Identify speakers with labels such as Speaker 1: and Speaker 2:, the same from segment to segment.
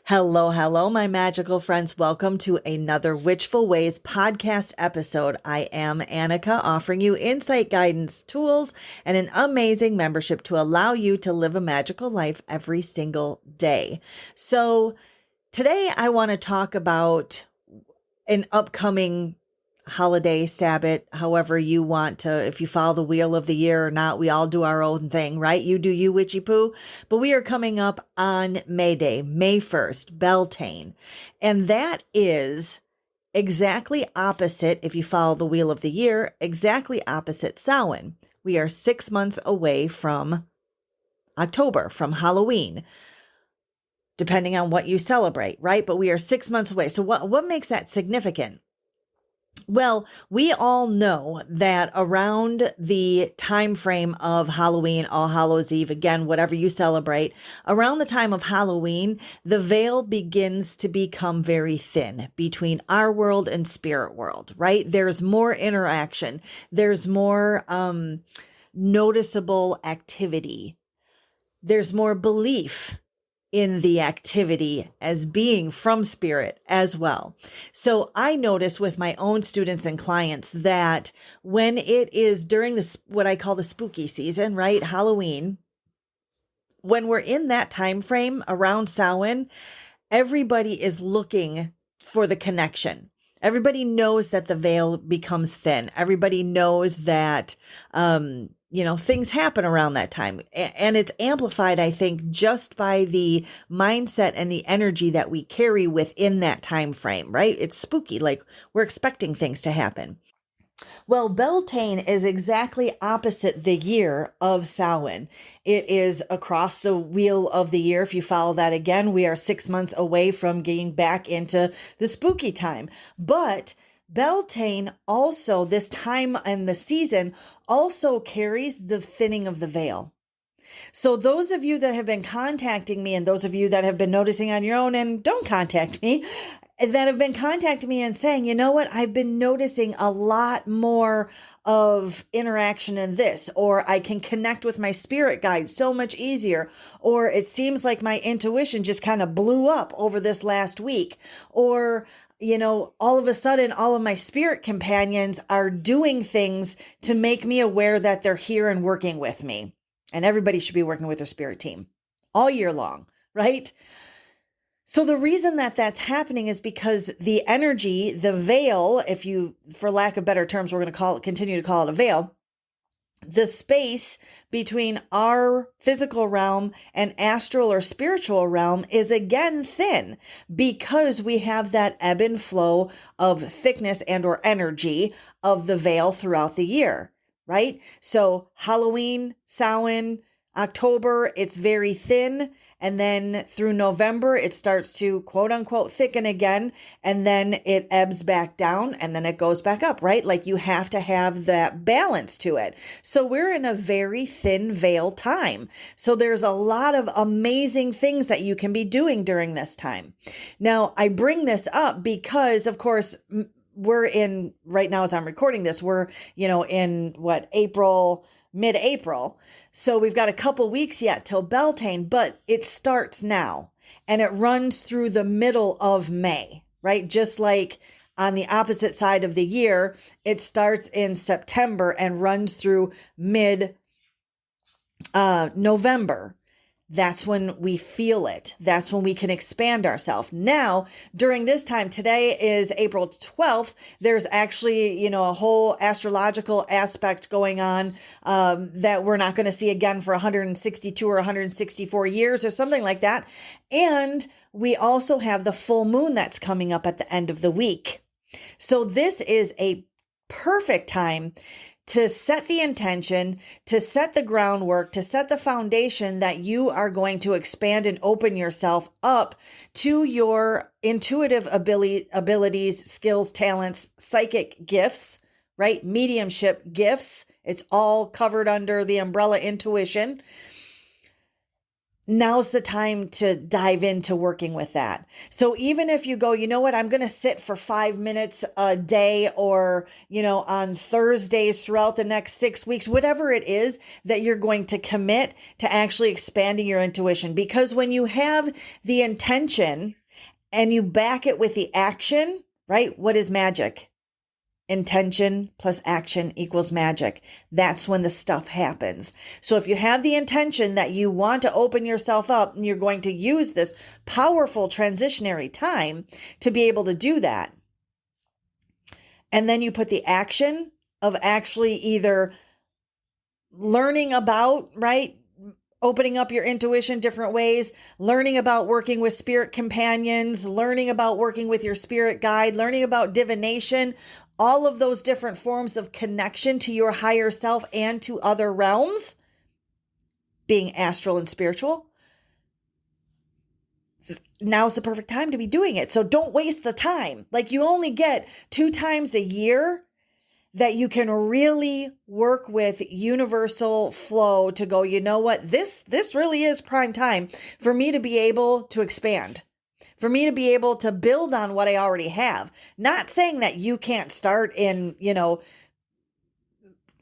Speaker 1: Hello, hello, my magical friends. Welcome to another Witchful Ways podcast episode. I am Annika, offering you insight, guidance, tools, and an amazing membership to allow you to live a magical life every single day. So today I want to talk about an upcoming holiday, Sabbath, however you want to, if you follow the wheel of the year or not. We all do our own thing, right? You do you, witchy poo. But we are coming up on May Day, May 1st, Beltane. And that is exactly opposite, if you follow the wheel of the year, exactly opposite Samhain. We are 6 months away from October, from Halloween, depending on what you celebrate, right? But we are 6 months away. So what makes that significant? Well, we all know that around the time frame of Halloween, All Hallows Eve, again, whatever you celebrate, around the time of Halloween, the veil begins to become very thin between our world and spirit world, right? There's more interaction. There's more noticeable activity. There's more belief in the activity as being from spirit as well. So I notice with my own students and clients that when it is during this, what I call the spooky season, right? Halloween, when we're in that time frame around Samhain, everybody is looking for the connection. Everybody knows that the veil becomes thin. Everybody knows that, things happen around that time. And it's amplified, I think, just by the mindset and the energy that we carry within that time frame, right? It's spooky, like we're expecting things to happen. Well, Beltane is exactly opposite the year of Samhain. It is across the wheel of the year. If you follow that again, we are 6 months away from getting back into the spooky time. But Beltane also, this time and the season, also carries the thinning of the veil. So those of you that have been contacting me and those of you that have been noticing on your own and don't contact me, that have been contacting me and saying, you know what, I've been noticing a lot more of interaction in this, or I can connect with my spirit guide so much easier, or it seems like my intuition just kind of blew up over this last week, or all of a sudden, all of my spirit companions are doing things to make me aware that they're here and working with me. And everybody should be working with their spirit team all year long, right? So the reason that that's happening is because the energy, the veil, for lack of better terms, we're going to continue to call it a veil, the space between our physical realm and astral or spiritual realm is again thin because we have that ebb and flow of thickness and or energy of the veil throughout the year, right? So Halloween, Samhain, October, it's very thin. And then through November, it starts to quote unquote thicken again. And then it ebbs back down and then it goes back up, right? Like you have to have that balance to it. So we're in a very thin veil time. So there's a lot of amazing things that you can be doing during this time. Now, I bring this up because, of course, we're in right now as I'm recording this, we're, in mid-April. So we've got a couple weeks yet till Beltane, but it starts now and it runs through the middle of May, right? Just like on the opposite side of the year, it starts in September and runs through mid-November. That's when we feel it. That's when we can expand ourselves. Now, during this time, today is April 12th. There's actually, a whole astrological aspect going on that we're not going to see again for 162 or 164 years or something like that. And we also have the full moon that's coming up at the end of the week. So this is a perfect time to set the intention, to set the groundwork, to set the foundation that you are going to expand and open yourself up to your intuitive abilities, skills, talents, psychic gifts, right? Mediumship gifts. It's all covered under the umbrella intuition. now's the time to dive into working with that. So even if you go, you know what, I'm going to sit for 5 minutes a day, or, on Thursdays throughout the next 6 weeks, whatever it is that you're going to commit to actually expanding your intuition. Because when you have the intention and you back it with the action, right? What is magic? Intention plus action equals magic. That's when the stuff happens. So if you have the intention that you want to open yourself up and you're going to use this powerful transitionary time to be able to do that, and then you put the action of actually either learning about, right? Opening up your intuition different ways, learning about working with spirit companions, learning about working with your spirit guide, learning about divination, all of those different forms of connection to your higher self and to other realms, being astral and spiritual. Now's the perfect time to be doing it. So don't waste the time. Like, you only get 2 times a year that you can really work with universal flow to go, you know what, this really is prime time for me to be able to expand, for me to be able to build on what I already have. Not saying that you can't start in,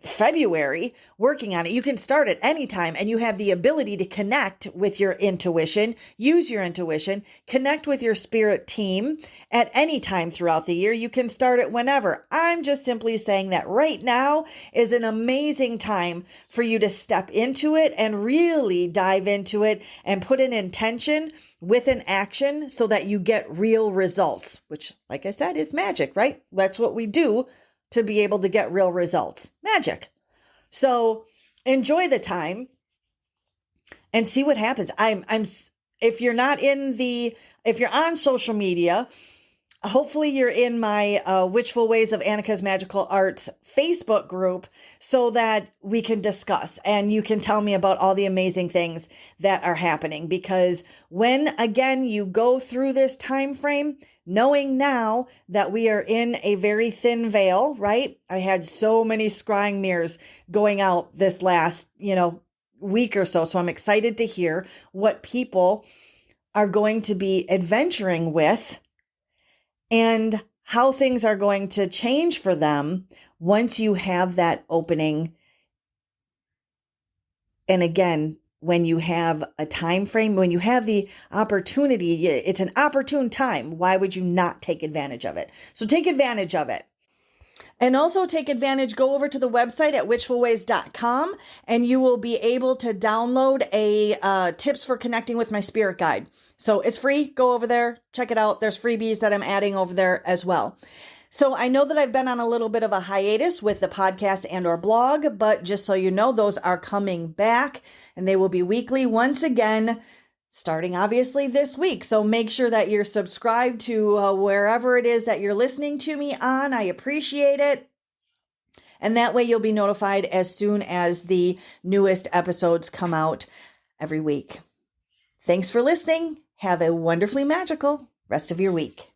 Speaker 1: February working on it. You can start at any time, and you have the ability to connect with your intuition, use your intuition, connect with your spirit team at any time throughout the year. You can start it whenever. I'm just simply saying that right now is an amazing time for you to step into it and really dive into it and put an intention with an action so that you get real results, which, like I said, is magic, right? That's what we do to be able to get real results. Magic. So enjoy the time and see what happens. If you're on social media, hopefully you're in my Witchful Ways of Annika's Magical Arts Facebook group so that we can discuss and you can tell me about all the amazing things that are happening. Because when, again, you go through this time frame, knowing now that we are in a very thin veil, right? I had so many scrying mirrors going out this last, week or so. So I'm excited to hear what people are going to be adventuring with and how things are going to change for them once you have that opening. And again, when you have a time frame, when you have the opportunity, it's an opportune time. Why would you not take advantage of it? So take advantage of it. And also take advantage, go over to the website at witchfulways.com and you will be able to download a tips for connecting with my spirit guide. So it's free. Go over there, check it out. There's freebies that I'm adding over there as well. So I know that I've been on a little bit of a hiatus with the podcast and or blog, but just so you know, those are coming back and they will be weekly once again, starting obviously this week. So make sure that you're subscribed to wherever it is that you're listening to me on. I appreciate it. And that way you'll be notified as soon as the newest episodes come out every week. Thanks for listening. Have a wonderfully magical rest of your week.